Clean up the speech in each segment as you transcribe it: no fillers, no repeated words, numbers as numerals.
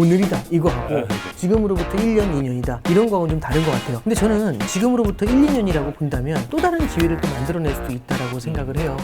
오늘이다 이거하고 지금으로부터 1년, 2년이다 이런 거하고는 좀 다른 것 같아요. 근데 저는 지금으로부터 1, 2년이라고 본다면 또 다른 기회를 또 만들어낼 수도 있다라고 생각을 해요.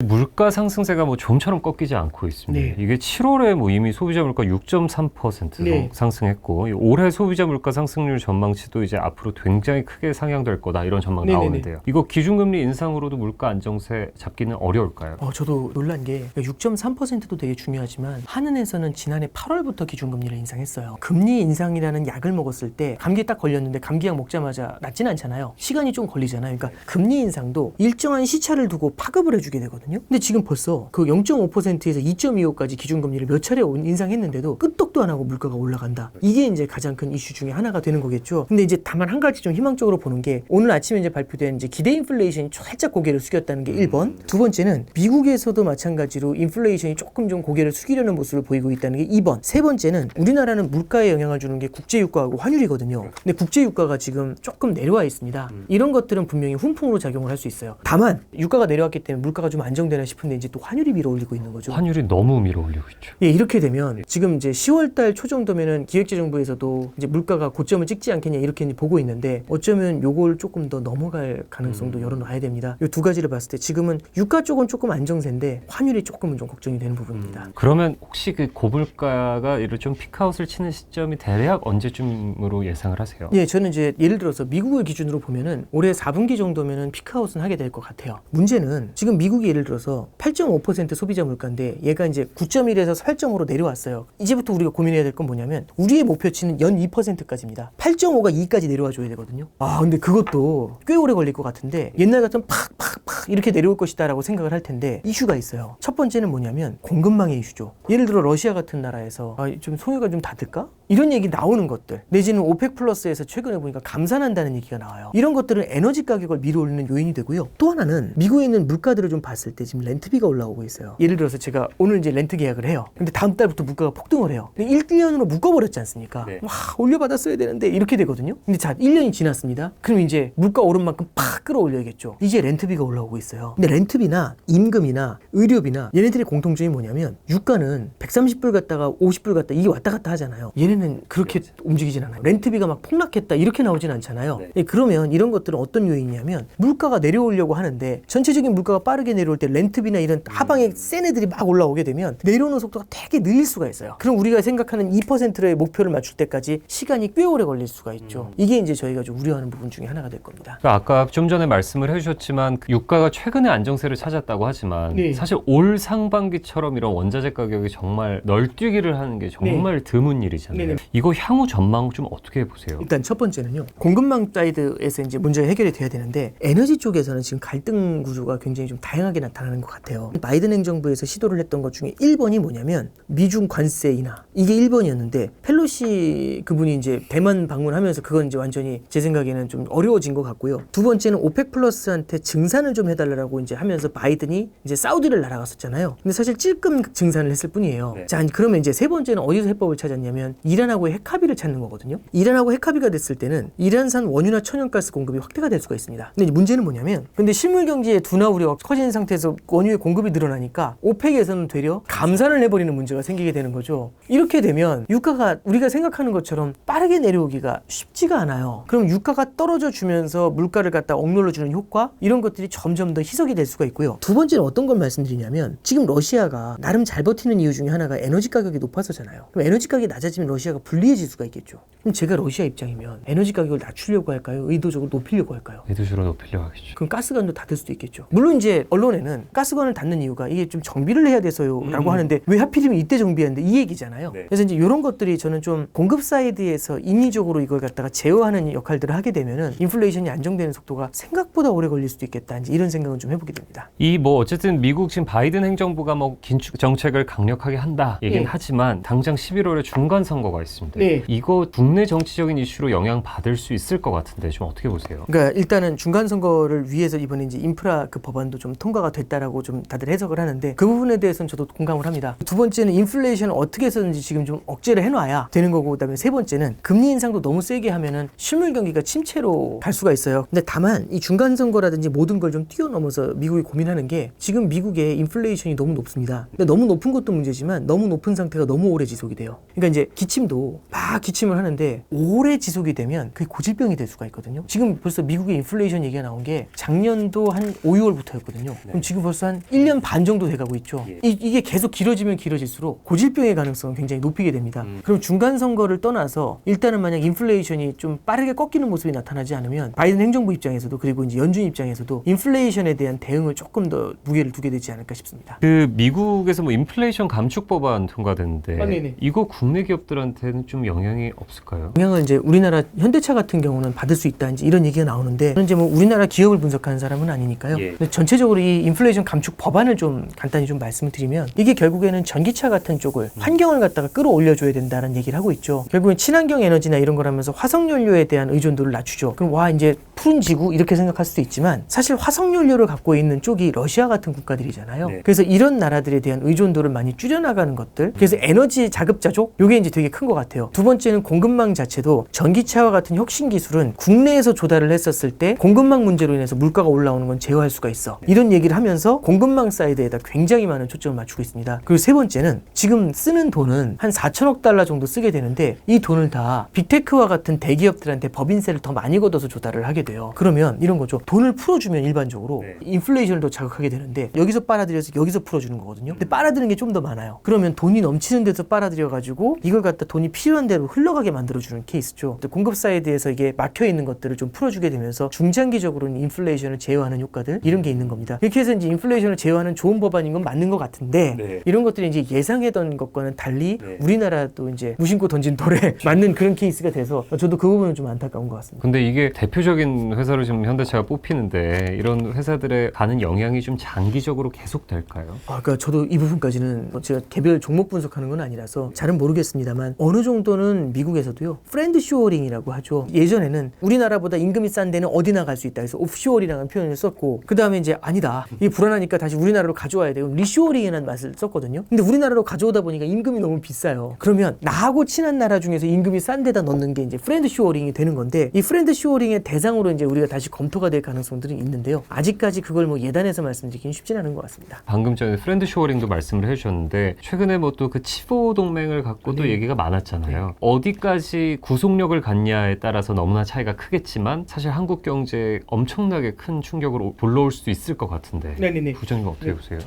물가 상승세가 뭐 좀처럼 꺾이지 않고 있습니다. 네. 이게 7월에 뭐 이미 소비자 물가 6.3% 네. 상승했고 올해 소비자 물가 상승률 전망치도 이제 앞으로 굉장히 크게 상향될 거다 이런 전망 네네네. 나오는데요. 이거 기준금리 인상으로도 물가 안정세 잡기는 어려울까요? 저도 놀란 게 6.3%도 되게 중요하지만 한은에서는 지난해 8월부터 기준금리를 인상했어요. 금리 인상이라는 약을 먹었을 때 감기에 딱 걸렸는데 감기약 먹자마자 낫진 않잖아요. 시간이 좀 걸리잖아요. 그러니까 금리 인상도 일정한 시차를 두고 파급을 해주게 되거든요. 근데 지금 벌써 그 0.5%에서 2.25까지 기준금리를 몇 차례 인상했는데도 끄떡도 안 하고 물가가 올라간다. 이게 이제 가장 큰 이슈 중에 하나가 되는 거겠죠. 근데 이제 다만 한 가지 좀 희망적으로 보는 게 오늘 아침에 이제 발표된 이제 기대 인플레이션이 살짝 고개를 숙였다는 게 1번. 두 번째는 미국에서도 마찬가지로 인플레이션이 조금 좀 고개를 숙이려는 모습을 보이고 있다는 게 2번. 세 번째는 우리나라는 물가에 영향을 주는 게 국제유가하고 환율이거든요. 근데 국제유가가 지금 조금 내려와 있습니다. 이런 것들은 분명히 훈풍으로 작용을 할 수 있어요. 다만 유가가 내려왔기 때문에 물가가 좀 안정되나 싶은데 이제 또 환율이 밀어올리고 있는 거죠. 환율이 너무 밀어올리고 있죠. 예, 이렇게 되면 지금 이제 10월달 초 정도면은 기획재정부에서도 이제 물가가 고점을 찍지 않겠냐 이렇게 이제 보고 있는데 어쩌면 요걸 조금 더 넘어갈 가능성도 열어놔야 됩니다. 요 두 가지를 봤을 때 지금은 유가 쪽은 조금 안정세인데 환율이 조금은 좀 걱정이 되는 부분입니다. 그러면 혹시 그 고물가가 이를 좀 피크아웃을 치는 시점이 대략 언제쯤으로 예상을 하세요? 예, 저는 이제 예를 들어서 미국을 기준으로 보면은 올해 4분기 정도면은 피크아웃은 하게 될 것 같아요. 문제는 지금 미국이 예를 들어서 8.5% 소비자 물가인데 얘가 이제 9.1에서 8.5로 내려왔어요. 이제부터 우리가 고민해야 될 건 뭐냐면 우리의 목표치는 연 2%까지입니다. 8.5가 2까지 내려와 줘야 되거든요. 근데 그것도 꽤 오래 걸릴 것 같은데 옛날 같으면 팍팍팍 이렇게 내려올 것이다라고 생각을 할 텐데 이슈가 있어요. 첫 번째는 뭐냐면 공급망의 이슈죠. 예를 들어 러시아 같은 나라에서 좀 송유가 좀 닫을까? 이런 얘기 나오는 것들 내지는 오펙 플러스에서 최근에 보니까 감산한다는 얘기가 나와요. 이런 것들은 에너지 가격을 밀어올리는 요인이 되고요. 또 하나는 미국에 있는 물가들을 좀 봤을 때 지금 렌트비가 올라오고 있어요. 예를 들어서 제가 오늘 이제 렌트 계약을 해요. 근데 다음 달부터 물가가 폭등을 해요. 1년으로 묶어버렸지 않습니까? 네. 올려받았어야 되는데 이렇게 되거든요. 근데 자 1년이 지났습니다. 그럼 이제 물가 오른 만큼 팍 끌어올려야겠죠. 이제 렌트비가 올라오고 있어요. 근데 렌트비나 임금이나 의료비나 얘네들의 공통점이 뭐냐면 유가는 130불 갔다가 50불 갔다 이게 왔다 갔다 하잖아요. 얘네는 그렇게 움직이진 않아요. 렌트비가 막 폭락했다 이렇게 나오진 않잖아요. 네. 그러면 이런 것들은 어떤 요인이냐면 물가가 내려오려고 하는데 전체적인 물가가 빠르게 내려올 때 렌트비나 이런 하방에 센 애들이 막 올라오게 되면 내려오는 속도가 되게 느릴 수가 있어요. 그럼 우리가 생각하는 2%의 목표를 맞출 때까지 시간이 꽤 오래 걸릴 수가 있죠. 이게 이제 저희가 좀 우려하는 부분 중에 하나가 될 겁니다. 그러니까 아까 좀 전에 말씀을 해주셨지만 유가가 최근에 안정세를 찾았다고 하지만 네. 사실 올 상반기처럼 이런 원자재 가격이 정말 널뛰기를 하는 게 정말 드문 일이잖아요. 네네. 이거 향후 전망 좀 어떻게 보세요? 일단 첫 번째는요. 공급망 사이드에서 이제 문제가 해결이 돼야 되는데 에너지 쪽에서는 지금 갈등 구조가 굉장히 좀 다양하게 나타나는 것 같아요. 바이든 행정부에서 시도를 했던 것 중에 1번이 뭐냐면 미중 관세 인하. 이게 1번이었는데 펠로시 그분이 이제 대만 방문하면서 그건 이제 완전히 제 생각에는 좀 어려워진 것 같고요. 두 번째는 오펙 플러스한테 증산을 좀 해달라고 이제 하면서 바이든이 이제 사우디를 날아갔었잖아요. 근데 사실 찔끔 증산을 했을 뿐이에요. 네. 자, 그러면 이제 세 번째는 어디서 해법을 찾았냐면 이란하고의 핵합의를 찾는 거거든요. 이란하고 핵합의가 됐을 때는 이란산 원유나 천연가스 공급이 확대가 될 수가 있습니다. 근데 문제는 뭐냐면 근데 실물 경제의 둔화 우려가 커진 상태에서 원유의 공급이 늘어나니까 오펙에서는 되려 감산을 해버리는 문제가 생기게 되는 거죠. 이렇게 되면 유가가 우리가 생각하는 것처럼 빠르게 내려오기가 쉽지가 않아요. 그럼 유가가 떨어져 주면서 물가를 갖다 억눌러 주는 효과 이런 것들이 점점 더 희석이 될 수가 있고요. 두 번째는 어떤 걸 말씀드리냐면 지금 러시아가 나름 잘 버티는 이유 중에 하나가 에너지 가격이 높아서잖아요. 그럼 에너지 가격이 낮아지면 러시아가 불리해질 수가 있겠죠. 그럼 제가 러시아 입장이면 에너지 가격을 낮추려고 할까요? 의도적으로 높이려고 할까요? 의도적으로 높이려고 하겠죠. 그럼 가스관도 닫을 수도 있겠죠. 물론 이제 언론에는 가스관을 닫는 이유가 이게 좀 정비를 해야 돼서요 라고 하는데 왜 하필이면 이때 정비하는데 이 얘기잖아요. 네. 그래서 이제 이런 것들이 저는 좀 공급 사이드에서 인위적으로 이걸 갖다가 제어하는 역할들을 하게 되면은 인플레이션이 안정되는 속도가 생각보다 오래 걸릴 수도 있겠다. 이제 이런 생각은 좀 해보게 됩니다. 이 뭐 어쨌든 미국 지금 바이든 행정부가 뭐 긴축 정책을 강력하게 한다 얘기는 예. 하지만 당장 11월에 중간 선거 선거가 있습니다. 네. 이거 국내 정치적인 이슈로 영향 받을 수 있을 것 같은데 좀 어떻게 보세요? 그러니까 일단은 중간 선거를 위해서 이번에 이제 인프라 그 법안도 좀 통과가 됐다라고 좀 다들 해석을 하는데 그 부분에 대해서는 저도 공감을 합니다. 두 번째는 인플레이션을 어떻게 해서든지 지금 좀 억제를 해놔야 되는 거고, 그다음에 세 번째는 금리 인상도 너무 세게 하면은 실물 경기가 침체로 갈 수가 있어요. 근데 다만 이 중간 선거라든지 모든 걸 좀 뛰어넘어서 미국이 고민하는 게 지금 미국의 인플레이션이 너무 높습니다. 근데 너무 높은 것도 문제지만 너무 높은 상태가 너무 오래 지속이 돼요. 그러니까 이제 기침도 막 기침을 하는데 오래 지속이 되면 그게 고질병이 될 수가 있거든요. 지금 벌써 미국의 인플레이션 얘기가 나온 게 작년도 한 5, 6월부터였거든요. 그럼 지금 벌써 한 1년 반 정도 돼가고 있죠. 이게 계속 길어지면 길어질수록 고질병의 가능성은 굉장히 높이게 됩니다. 그럼 중간 선거를 떠나서 일단은 만약 인플레이션이 좀 빠르게 꺾이는 모습이 나타나지 않으면 바이든 행정부 입장에서도 그리고 이제 연준 입장에서도 인플레이션에 대한 대응을 조금 더 무게를 두게 되지 않을까 싶습니다. 그 미국에서 뭐 인플레이션 감축 법안 통과됐는데 네네. 이거 국내 기업들한테는 좀 영향이 없을까요? 영향을 이제 우리나라 현대차 같은 경우는 받을 수 있다 이제 이런 얘기가 나오는데 저는 이제 뭐 우리나라 기업을 분석하는 사람은 아니니까요. 근데 전체적으로 이 인플레이션 감축 법안을 좀 간단히 좀 말씀을 드리면 이게 결국에는 전기차 같은 쪽을 환경을 갖다가 끌어올려줘야 된다는 얘기를 하고 있죠. 결국엔 친환경 에너지나 이런 걸 하면서 화석연료에 대한 의존도를 낮추죠. 그럼 와 이제 푸른 지구 이렇게 생각할 수도 있지만 사실 화석연료를 갖고 있는 쪽이 러시아 같은 국가들이잖아요. 그래서 이런 나라들에 대한 의존도를 많이 줄여나가는 것들. 그래서 에너지 자급자족 요게 이제 되게 큰 것 같아요. 두 번째는 공급망 자체도 전기차와 같은 혁신 기술은 국내에서 조달을 했었을 때 공급망 문제로 인해서 물가가 올라오는 건 제어할 수가 있어. 이런 얘기를 하면서 공급망 사이드에다 굉장히 많은 초점을 맞추고 있습니다. 그리고 세 번째는 지금 쓰는 돈은 한 4천억 달러 정도 쓰게 되는데 이 돈을 다 빅테크와 같은 대기업들한테 법인세를 더 많이 걷어서 조달을 하게 돼요. 그러면 이런 거죠. 돈을 풀어주면 일반적으로 인플레이션을 더 자극하게 되는데 여기서 빨아들여서 여기서 풀어주는 거거든요. 근데 빨아들이는 게 좀 더 많아요. 그러면 돈이 넘치는 데서 빨아들여가지고 이걸 갖다 돈이 필요한 대로 흘러가게 만들어주는 케이스죠. 공급 사이드에서 이게 막혀있는 것들을 좀 풀어주게 되면서 중장기적으로는 인플레이션을 제어하는 효과들 이런 게 있는 겁니다. 이렇게 해서 이제 인플레이션을 제어하는 좋은 법안인 건 맞는 것 같은데 이런 것들이 이제 예상했던 것과는 달리 우리나라도 이제 무심코 던진 돌에 맞는 그런 케이스가 돼서 저도 그 부분은 좀 안타까운 것 같습니다. 근데 이게 대표적인 회사로 지금 현대차가 뽑히는데 이런 회사들에 가는 영향이 좀 장기적으로 계속될까요? 그러니까 저도 이 부분까지는 제가 개별 종목 분석하는 건 아니라서 잘은 모르겠습니다만 어느 정도는 미국에서도요 프렌드 쇼어링이라고 하죠. 예전에는 우리나라보다 임금이 싼 데는 어디나 갈 수 있다 해서 오프쇼어링이라는 표현을 썼고 그 다음에 이제 아니다 이게 불안하니까 다시 우리나라로 가져와야 돼요. 리쇼어링이라는 맛을 썼거든요. 근데 우리나라로 가져오다 보니까 임금이 너무 비싸요. 그러면 나하고 친한 나라 중에서 임금이 싼 데다 넣는 게 이제 프렌드 쇼어링이 되는 건데 이 프렌드 쇼어링의 대상으로 이제 우리가 다시 검토가 될 가능성들은 있는데요. 아직까지 그걸 뭐 예단해서 말씀드리기는 쉽진 않은 것 같습니다. 방금 전에 프렌드 쇼어링도 말씀을 해주셨는데 최근에 뭐 또 그 치보 동맹을 갖고도 얘기가 많았잖아요. 어디까지 구속력을 갖냐에 따라서 너무나 차이가 크겠지만 사실 한국 경제에 엄청나게 큰 충격으로 불러올 수도 있을 것 같은데 부장님 어떻게 보세요?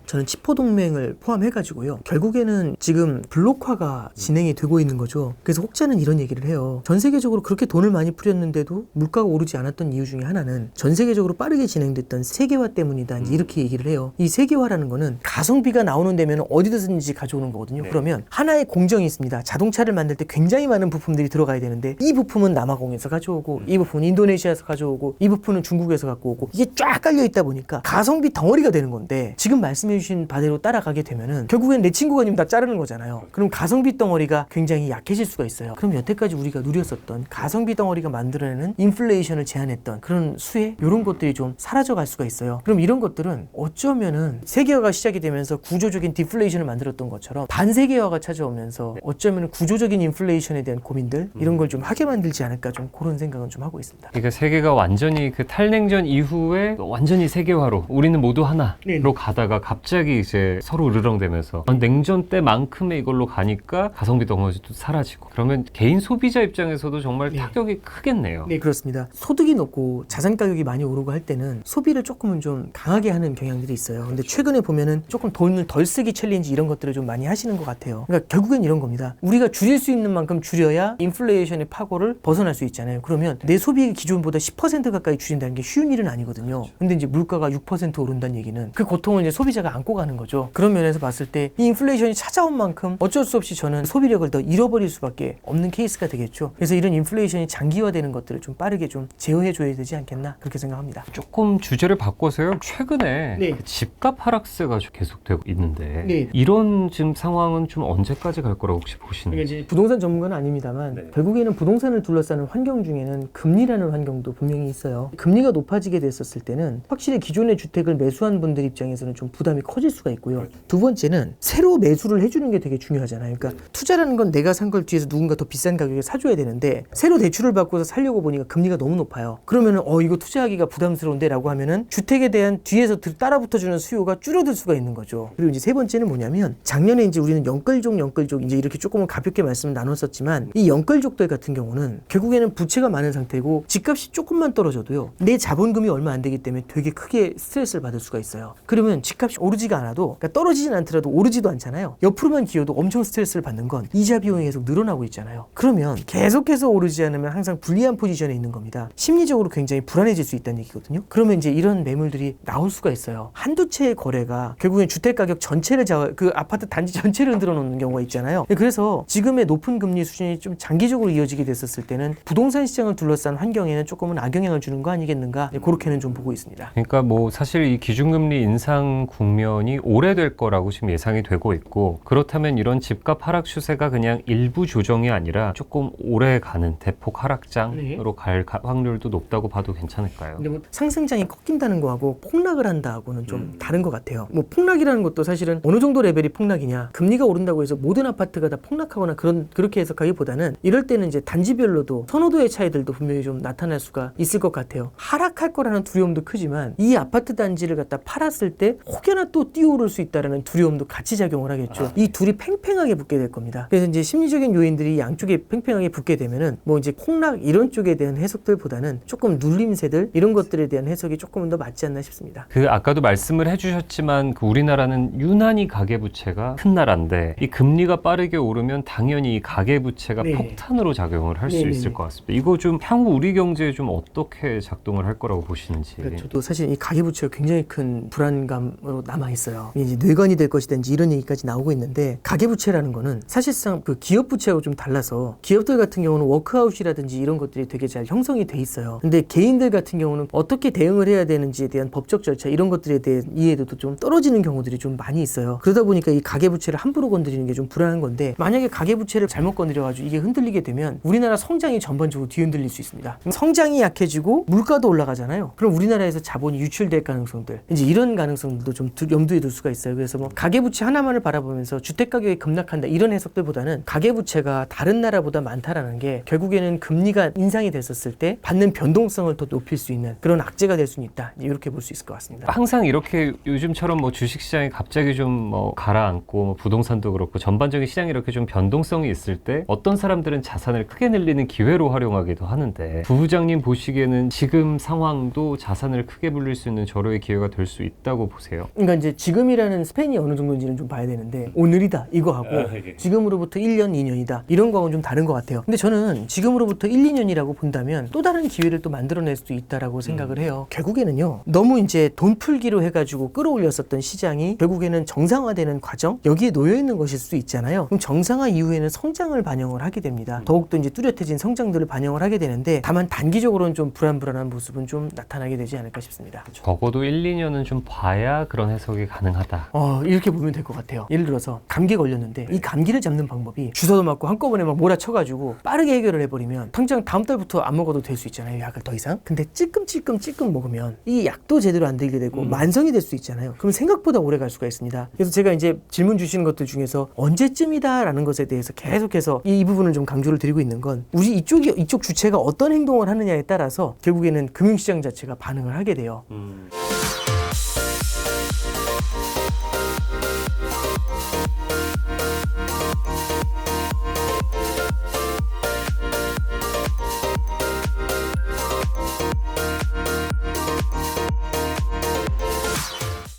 저는 치포 동맹을 포함해가지고요. 결국에는 지금 블록화가 진행이 되고 있는 거죠. 그래서 혹자는 이런 얘기를 해요. 전 세계적으로 그렇게 돈을 많이 풀였는데도 물가가 오르지 않았던 이유 중에 하나는 전 세계적으로 빠르게 진행됐던 세계화 때문이다. 이렇게 얘기를 해요. 이 세계화라는 거는 가성비가 나오는 데면 어디든지 가져오는 거거든요. 그러면 하나의 공정이 있습니다. 자동차를 만들 때 굉장히 많은 부품들이 들어가야 되는데 이 부품은 남아공에서 가져오고 이 부품은 인도네시아에서 가져오고 이 부품은 중국에서 갖고 오고 이게 쫙 깔려 있다 보니까 가성비 덩어리가 되는 건데 지금 말씀해 주신 바대로 따라가게 되면은 결국엔 내 친구가 아니면 다 자르는 거잖아요. 그럼 가성비 덩어리가 굉장히 약해질 수가 있어요. 그럼 여태까지 우리가 누렸었던 가성비 덩어리가 만들어내는 인플레이션을 제한했던 그런 수혜 이런 것들이 좀 사라져갈 수가 있어요. 그럼 이런 것들은 어쩌면은 세계화가 시작이 되면서 구조적인 디플레이션을 만들었던 것처럼 반세계화가 찾아오면서 어쩌면 구조적인 인플레이션에 대한 고민들 이런 걸 좀 하게 만들지 않을까 좀 그런 생각은 좀 하고 있습니다. 그러니까 세계가 완전히 그 탈냉전 이후에 완전히 세계화로 우리는 모두 하나로 가다가 갑자기 이제 서로 으르렁대면서 냉전 때만큼의 이걸로 가니까 가성비 덩어리도 사라지고 그러면 개인 소비자 입장에서도 정말 타격이 크겠네요. 네, 그렇습니다. 소득이 높고 자산 가격이 많이 오르고 할 때는 소비를 조금은 좀 강하게 하는 경향들이 있어요. 근데 최근에 보면은 조금 돈을 덜 쓰기 챌린지 이런 것들을 좀 많이 하시는 것 같아요. 그러니까 결국엔 이런 겁니다. 우리가 줄일 수 있는 만큼 줄여야 인플레이션의 파고를 벗어날 수 있잖아요. 그러면 내 소비 기준보다 10% 가까이 줄인다는 게 쉬운 일은 아니거든요. 근데 이제 물가가 6% 오른다는 얘기는 그 고통을 이제 소비자가 안고 가는 거죠. 그런 면에서 봤을 때 이 인플레이션이 찾아온 만큼 어쩔 수 없이 저는 소비력을 더 잃어버릴 수밖에 없는 케이스가 되겠죠. 그래서 이런 인플레이션이 장기화되는 것들을 좀 빠르게 좀 제어해줘야 되지 않겠나 그렇게 생각합니다. 조금 주제를 바꿔서요. 최근에 그 집값 하락세가 계속되고 있는데 이런 지금 상황은 좀 언제까지 갈 거라고 혹시 보세요? 보시는 이게 이제 부동산 전문가는 아닙니다만 네. 결국에는 부동산을 둘러싸는 환경 중에는 금리라는 환경도 분명히 있어요. 금리가 높아지게 됐었을 때는 확실히 기존의 주택을 매수한 분들 입장에서는 좀 부담이 커질 수가 있고요. 두 번째는 새로 매수를 해주는 게 되게 중요하잖아요. 그러니까 투자라는 건 내가 산 걸 뒤에서 누군가 더 비싼 가격에 사줘야 되는데 새로 대출을 받고서 살려고 보니까 금리가 너무 높아요. 그러면은 이거 투자하기가 부담스러운데 라고 하면은 주택에 대한 뒤에서 따라붙어주는 수요가 줄어들 수가 있는 거죠. 그리고 이제 세 번째는 뭐냐면 작년에 이제 우리는 영끌족 이제 이렇게 조금은 가볍게 말씀을 나눴었지만 이 영끌족들 같은 경우는 결국에는 부채가 많은 상태고 집값이 조금만 떨어져도요 내 자본금이 얼마 안 되기 때문에 되게 크게 스트레스를 받을 수가 있어요. 그러면 집값이 오르지가 않아도 그러니까 떨어지진 않더라도 오르지도 않잖아요. 옆으로만 기어도 엄청 스트레스를 받는 건 이자 비용이 계속 늘어나고 있잖아요. 그러면 계속해서 오르지 않으면 항상 불리한 포지션에 있는 겁니다. 심리적으로 굉장히 불안해질 수 있다는 얘기거든요. 그러면 이제 이런 매물들이 나올 수가 있어요. 한두 채의 거래가 결국엔 주택 가격 전체를 그 아파트 단지 전체를 흔들어 놓는 경우가 있잖아요. 그래서 지금의 높은 금리 수준이 좀 장기적으로 이어지게 됐었을 때는 부동산 시장을 둘러싼 환경에는 조금은 악영향을 주는 거 아니겠는가, 그렇게는 좀 보고 있습니다. 그러니까 뭐 사실 이 기준금리 인상 국면이 오래될 거라고 지금 예상이 되고 있고, 그렇다면 이런 집값 하락 추세가 그냥 일부 조정이 아니라 조금 오래 가는 대폭 하락장으로 갈 확률도 높다고 봐도 괜찮을까요? 근데 뭐 상승장이 꺾인다는 거하고 폭락을 한다하고는 좀 다른 것 같아요. 뭐 폭락이라는 것도 사실은 어느 정도 레벨이 폭락이냐, 금리가 오른다고 해서 모든 아파트가 다 폭락하거나 그렇게 해석하기보다는 이럴 때는 이제 단지별로도 선호도의 차이들도 분명히 좀 나타날 수가 있을 것 같아요. 하락할 거라는 두려움도 크지만 이 아파트 단지를 갖다 팔았을 때 혹여나 또 뛰어오를 수 있다라는 두려움도 같이 작용을 하겠죠. 이 둘이 팽팽하게 붙게 될 겁니다. 그래서 이제 심리적인 요인들이 양쪽에 팽팽하게 붙게 되면은 뭐 이제 폭락 이런 쪽에 대한 해석들보다는 조금 눌림세들 이런 것들에 대한 해석이 조금은 더 맞지 않나 싶습니다. 그 아까도 말씀을 해주셨지만 그 우리나라는 유난히 가계부채가 큰 나라인데 이 금리가 빠르게 오르면 당연히 이 가계부채가 네. 폭탄으로 작용을 할 수 네네네. 있을 것 같습니다. 이거 좀 향후 우리 경제에 좀 어떻게 작동을 할 거라고 보시는지. 저도 사실 이 가계부채가 굉장히 큰 불안감으로 남아 있어요. 이제 뇌관이 될 것이든지 이런 얘기까지 나오고 있는데, 가계부채라는 거는 사실상 그 기업부채하고 좀 달라서 기업들 같은 경우는 워크아웃이라든지 이런 것들이 되게 잘 형성이 돼 있어요. 근데 개인들 같은 경우는 어떻게 대응을 해야 되는지에 대한 법적 절차 이런 것들에 대한 이해도도 좀 떨어지는 경우들이 좀 많이 있어요. 그러다 보니까 이 가계부채를 함부로 건드리는 게 좀 불안한 건데, 만약에 가계부채를 잘못 건드려가지고 이게 흔들리게 되면 우리나라 성장이 전반적으로 뒤흔들릴 수 있습니다. 성장이 약해지고 물가도 올라가잖아요. 그럼 우리나라에서 자본이 유출될 가능성들, 이제 이런 가능성들도 좀 염두에 둘 수가 있어요. 그래서 뭐 가계부채 하나만을 바라보면서 주택 가격이 급락한다 이런 해석들보다는 가계부채가 다른 나라보다 많다라는 게 결국에는 금리가 인상이 됐었을 때 받는 변동성을 더 높일 수 있는 그런 악재가 될 수는 있다, 이렇게 볼 수 있을 것 같습니다. 항상 이렇게 요즘처럼 뭐 주식시장이 갑자기 좀 뭐 가라앉고 뭐 부동산도 그렇고 전반적인 시장이 이렇게 좀 변동성이 있을 때 어떤 사람들은 자산을 크게 늘리는 기회로 활용하기도 하는데, 부부장님 보시기에는 지금 상황도 자산을 크게 불릴 수 있는 절호의 기회가 될 수 있다고 보세요? 그러니까 이제 지금이라는 스팬이 어느 정도인지는 좀 봐야 되는데, 오늘이다 이거하고 지금으로부터 1년, 2년이다 이런 거하고는 좀 다른 것 같아요. 근데 저는 지금으로부터 1, 2년이라고 본다면 또 다른 기회를 또 만들어낼 수도 있다라고 생각을 해요. 결국에는요, 너무 이제 돈 풀기로 해가지고 끌어올렸었던 시장이 결국에는 정상화되는 과정, 여기에 놓여 있는 것일 수도 있잖아요. 그럼 정상화 이후에는 성장을 반영을 하게 됩니다. 더욱더 이제 뚜렷해진 성장들을 반영을 하게 되는데, 다만 단기적으로는 좀 불안한 모습은 좀 나타나게 되지 않을까 싶습니다. 적어도 1, 2년은 좀 봐야 그런 해석이 가능하다. 이렇게 보면 될 것 같아요. 예를 들어서 감기에 걸렸는데 이 감기를 잡는 방법이 주사도 맞고 한꺼번에 막 몰아쳐가지고 빠르게 해결을 해버리면 당장 다음 달부터 안 먹어도 될 수 있잖아요, 약을 더 이상. 근데 찔끔 먹으면 이 약도 제대로 안 들게 되고 만성이 될 수 있잖아요. 그럼 생각보다 오래 갈 수가 있습니다. 그래서 제가 이제 질문 주시는 것들 중에서 언제쯤이다라는 것에 대해서 계속해서 이 부분을 좀 강조를 드리고 있는 건, 우리 이쪽 주체가 어떤 행동을 하느냐에 따라서 결국에는 금융시장 자체가 반응을 하게 돼요.